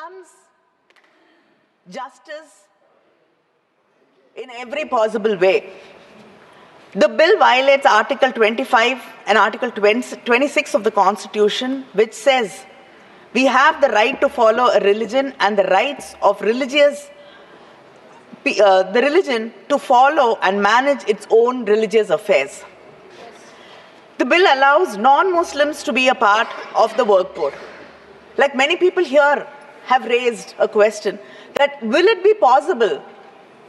shunns justice in every possible way. The bill violates Article 25 and Article 26 of the Constitution, which says we have the right to follow a religion and the rights of the religion to follow and manage its own religious affairs. The bill allows non-Muslims to be a part of the work board. Like many people here have raised a question that will it be possible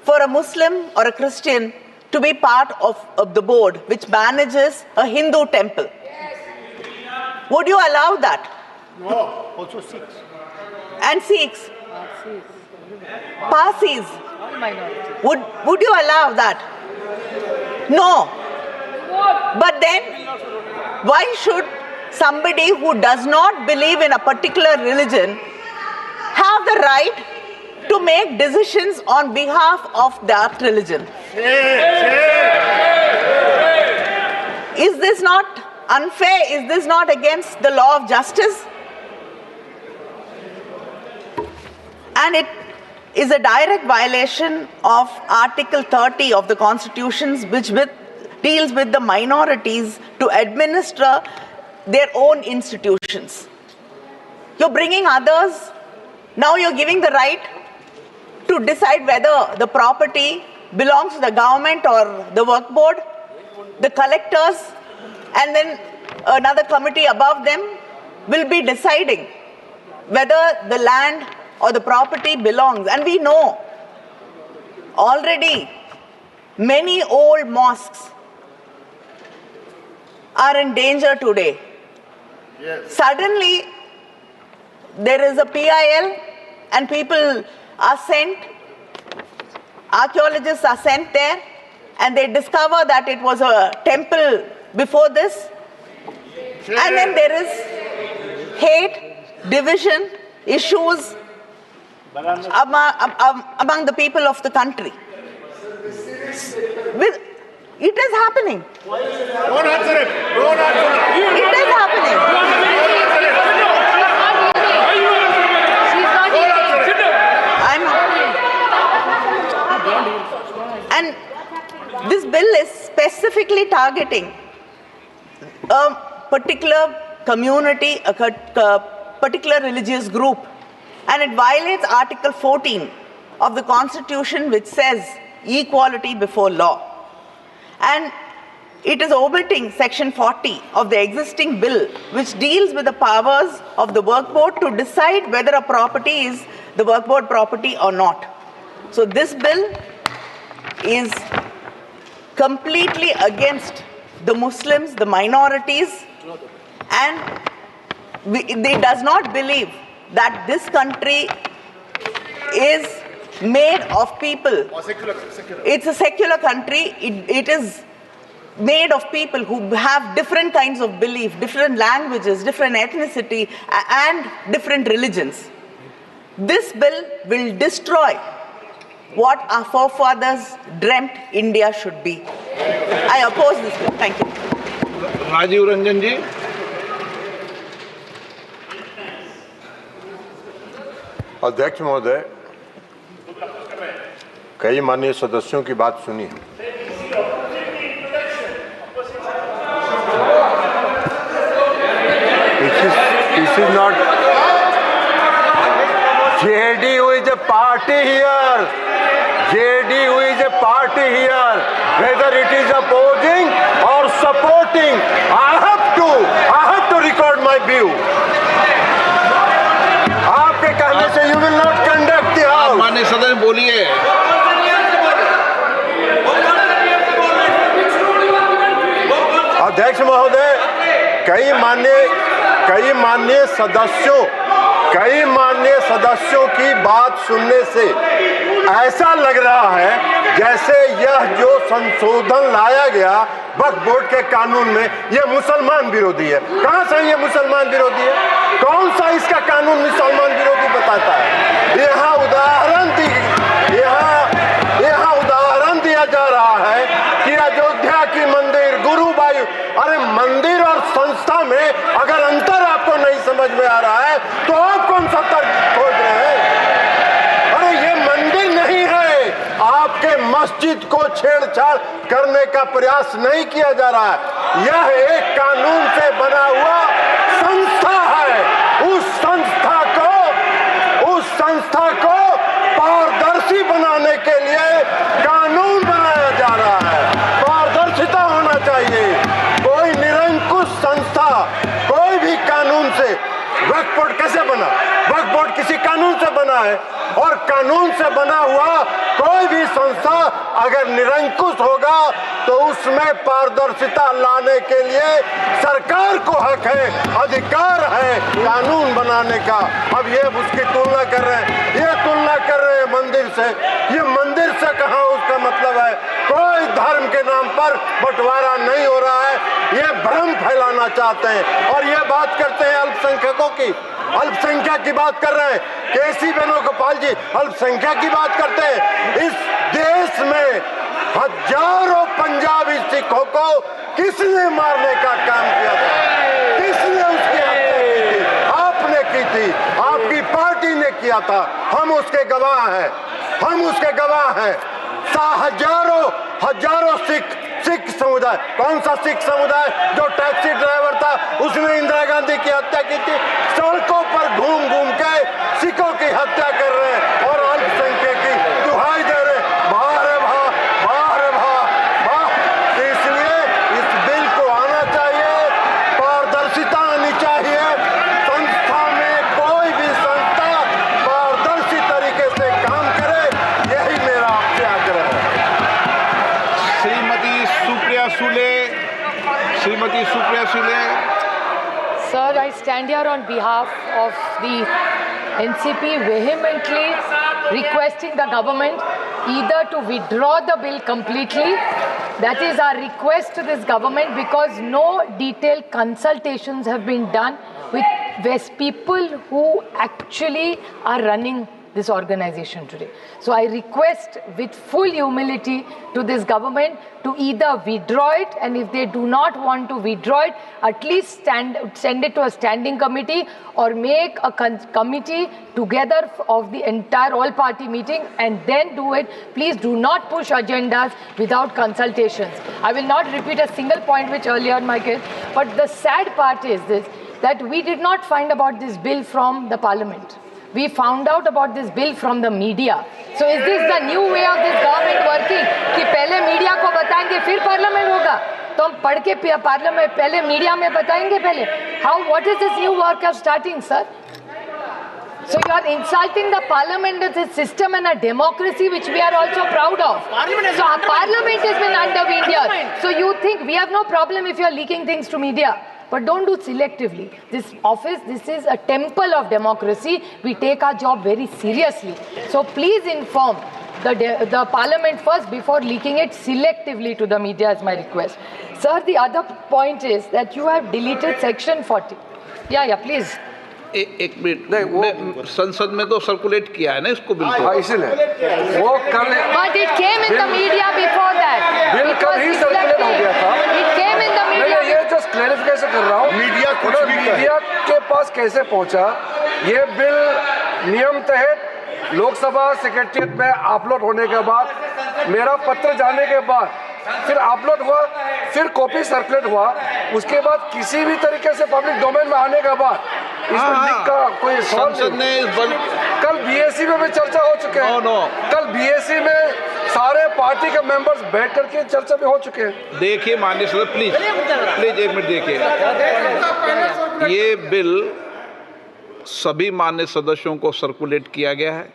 for a Muslim or a Christian to be part of the board which manages a Hindu temple? Yes. Would you allow that? No, also Sikhs. And Sikhs? Parsis? Would you allow that? No. But then, why should somebody who does not believe in a particular religion have the right to make decisions on behalf of that religion? Is this not unfair? Is this not against the law of justice? And it is a direct violation of Article 30 of the Constitution, which deals with the minorities to administer their own institutions. You're bringing others, now you're giving the right to decide whether the property belongs to the government or the work board, the collectors, and then another committee above them will be deciding whether the land or the property belongs. And we know already many old mosques are in danger today. Yes. Suddenly, there is a PIL and people are sent, archaeologists are sent there, and they discover that it was a temple before this. Yes. And then there is hate, division, issues among the people of the country. It is happening. Don't answer it. Don't answer it. It is happening. And this bill is specifically targeting a particular community, a particular religious group. And it violates Article 14 of the Constitution, which says equality before law. And it is omitting Section 40 of the existing bill, which deals with the powers of the work board to decide whether a property is the work board property or not. So this bill is completely against the Muslims, the minorities, and it does not believe that this country is made of people. Secular. It's a secular country. It is made of people who have different kinds of belief, different languages, different ethnicity, and different religions. This bill will destroy what our forefathers dreamt India should be. I oppose this bill. Thank you. Rajiv Ranjan ji. अध्यक्ष महोदय, कई माननीय सदस्यों की बात सुनी है। This is not JDU is a party here. JDU is a party here. Whether it is opposing or supporting, I have to record my view. आपके कहने से you will not conduct the house. माननीय सदन बोलिए। अध्यक्ष महोदय, कई माननीय सदस्यों की बात सुनने से ऐसा लग रहा है जैसे यह जो संशोधन लाया गया वक्फ बोर्ड के कानून में यह मुसलमान विरोधी है। कहां से ये मुसलमान विरोधी है? कौन सा इसका कानून मुसलमान विरोधी बताता है? यहाँ उदाहरण दिया जा रहा है कि अयोध्या की मंदिर, गुरुवायु, अरे मंदिर और संस्था में अगर अंतर आपको नहीं समझ में आ रहा है तो आप कौन सा तर्क खोज रहे हैं? इस्तेमाल करने का प्रयास नहीं किया जा रहा है। यह एक कानून से बना हुआ संस्था है। उस संस्था को पारदर्शी बनाने के लिए कानून बनाया जा रहा है। पारदर्शिता होना चाहिए। कोई निरंकुश संस्था कोई भी कानून से, वक्फ बोर्ड कैसे बना? वक्फ बोर्ड किसी कानून से बना है, और कानून से बना हुआ कोई भी संस्था अगर निरंकुश होगा तो उसमें पारदर्शिता लाने के लिए सरकार को हक है, अधिकार है कानून बनाने का। अब ये उसकी तुलना कर रहे हैं, ये तुलना कर रहे हैं मंदिर से। ये मंदिर से कहाँ उसका मतलब है? कोई धर्म के नाम पर बंटवारा नहीं हो रहा है। ये भ्रम फैलाना चाहते हैं और ये बात करते हैं अल्पसंख्यकों की, अल्पसंख्यक की बात कर रहे हैं। केसी वेणुगोपाल जी अल्पसंख्यक की बात करते हैं। इस देश में हजारों पंजाबी सिखों को किसने मारने का काम किया था? किसने उसकी हत्या की थी? आपने की थी, आपकी पार्टी ने किया था। हम उसके गवाह हैं, हम उसके गवाह हैं। हजारों सिख समुदाय, कौन सा सिख समुदाय? जो टैक्सी ड्राइवर था उसने इंदिरा गांधी की हत्या की थी। सड़कों पर घूम घूम के सिखों की हत्या कर रहे हैं और अल्पसंख्यक की दुहाई दे रहे हैं। बाहर है वाह। इसलिए इस बिल को आना चाहिए, पारदर्शिता आनी चाहिए। संस्था में कोई भी संस्था पारदर्शी तरीके से काम करे, यही मेरा आपसे आग्रह है। Shrimati Supriya Sule. Sir, I stand here on behalf of the NCP vehemently requesting the government either to withdraw the bill completely. That is our request to this government, because no detailed consultations have been done with people who actually are running this organization today. So I request with full humility to this government to either withdraw it, and if they do not want to withdraw it, at least send it to a standing committee or make a committee together of the entire all-party meeting and then do it. Please do not push agendas without consultations. I will not repeat a single point which earlier Mike, but the sad part is this, that we did not find about this bill from the parliament. We found out about this bill from the media. So is this the new way of this government working? कि पहले media को बताएंगे फिर parliament होगा? तो हम पढ़ के पार्लियामेंट पहले मीडिया में बताएंगे पहले? What is this new work of starting, sir? So you are insulting the parliament as a system and a democracy which we are also proud of. So our parliament has been undermined here. So you think we have no problem if you are leaking things to media? But don't do selectively. This office, this is a temple of democracy. We take our job very seriously. So please inform the parliament first before leaking it selectively to the media, is my request. Sir, the other point is that you have deleted section 40. Yeah, please. एक minute, संसद में तो circulate किया है ना इसको बिल्कुल, इसलिए वो कल, But it came in the media before that. Bill कल ही सर्कुलेट हो गया था। It came in the media. मैं ये जस्ट क्लैरिफिकेशन कर रहा हूँ, मीडिया के पास कैसे पहुँचा। ये बिल नियम तहत लोकसभा सेक्रेटरिएट में अपलोड होने के बाद, मेरा पत्र जाने के बाद फिर अपलोड हुआ, फिर कॉपी सर्कुलेट हुआ, उसके बाद किसी भी तरीके से पब्लिक डोमेन में आने के बाद इसमें लिख का कोई संसद ने कल बीएससी में भी चर्चा हो चुके हैं। कल बीएससी में सारे पार्टी के मेंबर्स बैठ करके चर्चा भी हो चुके हैं। देखिए माननीय सदस्य, प्लीज एक मिनट देखिए, ये बिल सभी माननीय सदस्यों को सर्कुलेट किया गया है।